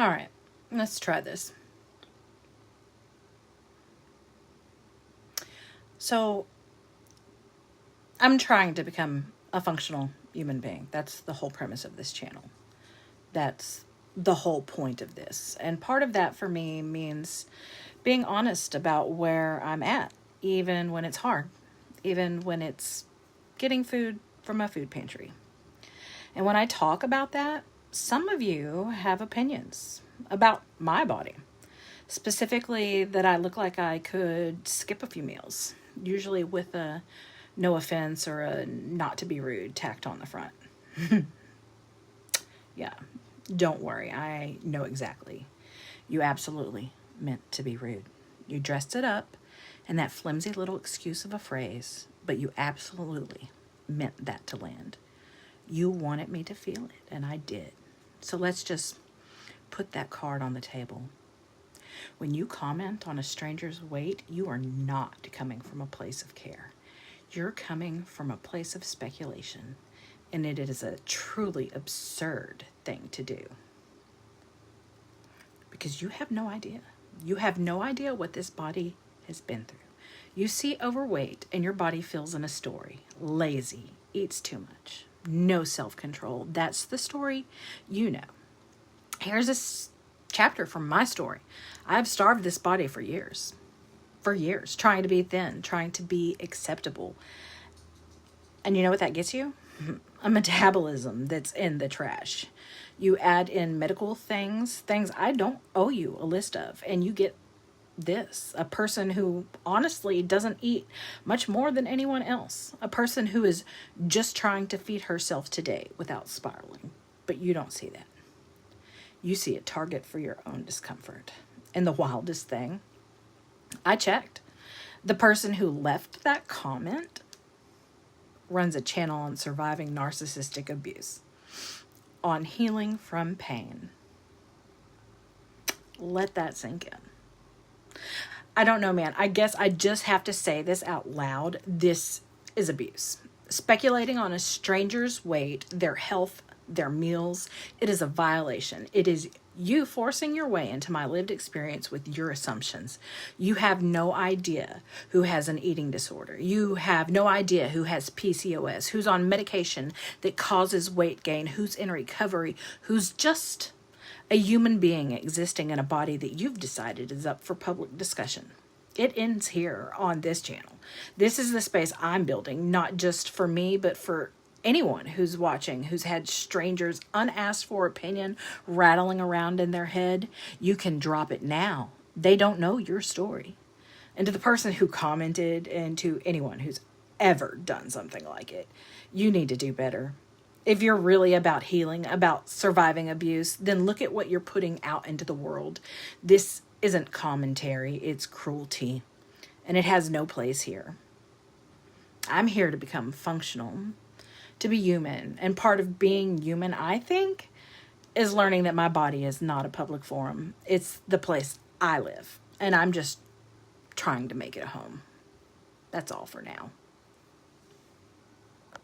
All right, let's try this. So, I'm trying to become a functional human being. That's the whole premise of this channel. That's the whole point of this. And part of that for me means being honest about where I'm at, even when it's hard, even when it's getting food from a food pantry. And when I talk about that, some of you have opinions about my body. Specifically, that I look like I could skip a few meals, usually with a no offense or a not to be rude tacked on the front. Yeah, don't worry, I know exactly. You absolutely meant to be rude. You dressed it up in that flimsy little excuse of a phrase, but you absolutely meant that to land. You wanted me to feel it, and I did. So let's just put that card on the table. When you comment on a stranger's weight, you are not coming from a place of care. You're coming from a place of speculation, and it is a truly absurd thing to do. Because you have no idea. You have no idea what this body has been through. You see overweight, and your body fills in a story. Lazy, eats too much, no self-control. That's the story you know. Here's a chapter from my story. I've starved this body for years, trying to be thin, trying to be acceptable. And you know what that gets you? A metabolism that's in the trash. You add in medical things I don't owe you a list of, and you get this, a person who honestly doesn't eat much more than anyone else, a person who is just trying to feed herself today without spiraling. But you don't see that. You see a target for your own discomfort. And the wildest thing, I checked. The person who left that comment runs a channel on surviving narcissistic abuse, on healing from pain. Let that sink in. I don't know, man. I guess I just have to say this out loud. This is abuse. Speculating on a stranger's weight, their health, their meals, it is a violation. It is you forcing your way into my lived experience with your assumptions. You have no idea who has an eating disorder. You have no idea who has PCOS, who's on medication that causes weight gain, who's in recovery, who's just a human being existing in a body that you've decided is up for public discussion. It ends here on this channel. This is the space I'm building, not just for me, but for anyone who's watching, who's had strangers' unasked for opinion rattling around in their head. You can drop it now. They don't know your story. And to the person who commented, and to anyone who's ever done something like it, you need to do better. If you're really about healing, about surviving abuse, then look at what you're putting out into the world. This isn't commentary, it's cruelty. And it has no place here. I'm here to become functional, to be human. And part of being human, I think, is learning that my body is not a public forum. It's the place I live. And I'm just trying to make it a home. That's all for now.